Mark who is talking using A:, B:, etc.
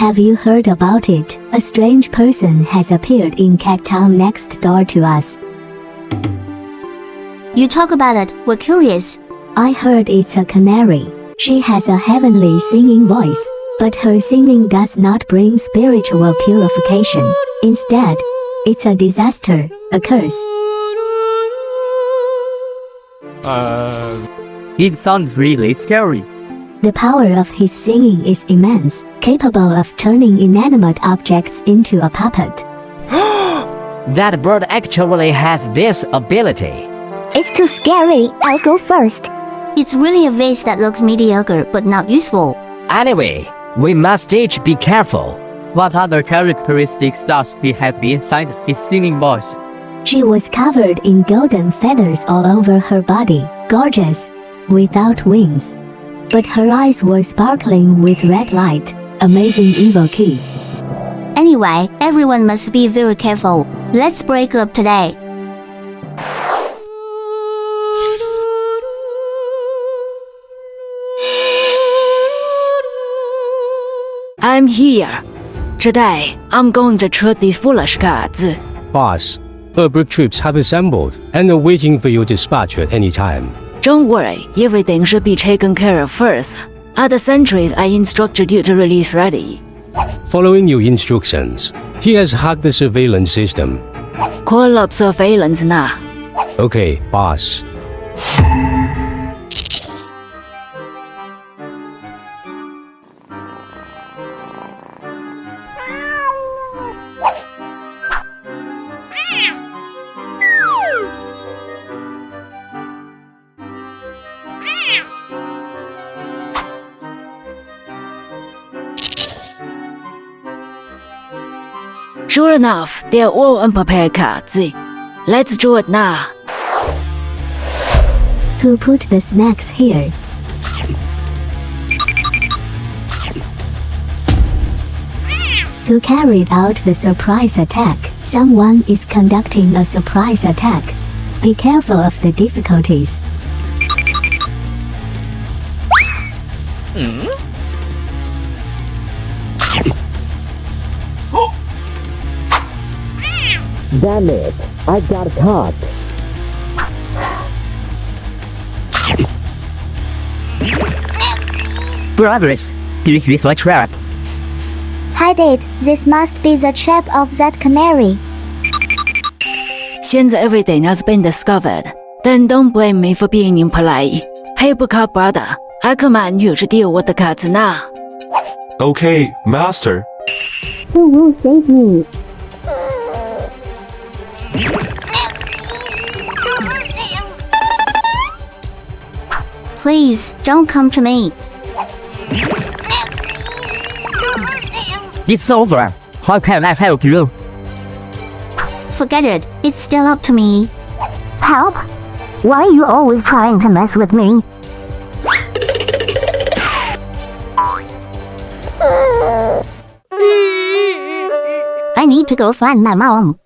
A: Have you heard about it? A strange person has appeared in Cat Town next door to us.
B: You talk about it, we're curious.
A: I heard it's a canary. She has a heavenly singing voice, but her singing does not bring spiritual purification. Instead, it's a disaster, a curse.
C: It sounds really scary.
A: The power of his singing is immense, capable of turning inanimate objects into a puppet.
D: That bird actually has this ability.
E: It's too scary. I'll go first.
B: It's really a vase that looks mediocre but not useful.
D: Anyway, we must each be careful.
C: What other characteristics does he have inside his singing voice?
A: She was covered in golden feathers all over her body, gorgeous, without wings. But her eyes were sparkling with red light, amazing evil key.
B: Anyway, everyone must be very careful. Let's break up today.
F: I'm here. Today, I'm going to treat these foolish cats.
G: Boss, Urbrook troops have assembled and are waiting for your dispatch at any time.
F: Don't worry, everything should be taken care of first. At the sentries, I instructed you to release ready.
G: Following your instructions, he has hacked the surveillance system.
F: Call up surveillance now.
G: Okay, boss.
F: Sure enough, they're all unprepared cats. Let's do it now.
A: Who put the snacks here? Who carried out the surprise attack? Someone is conducting a surprise attack. Be careful of the difficulties.
D: Damn it, I got caught.
C: Brothers, this is a trap.
E: Hide it. This must be the trap of that canary.
F: 现在 everything has been discovered. Then don't blame me for being impolite. Hey, Buka brother, I command you to deal with the cats now.
H: Okay, master.
E: Who will save me?
B: Please, don't come to me.
C: It's over. How can I help you?
B: Forget it. It's still up to me.
E: Help? Why are you always trying to mess with me?
B: I need to go find my mom.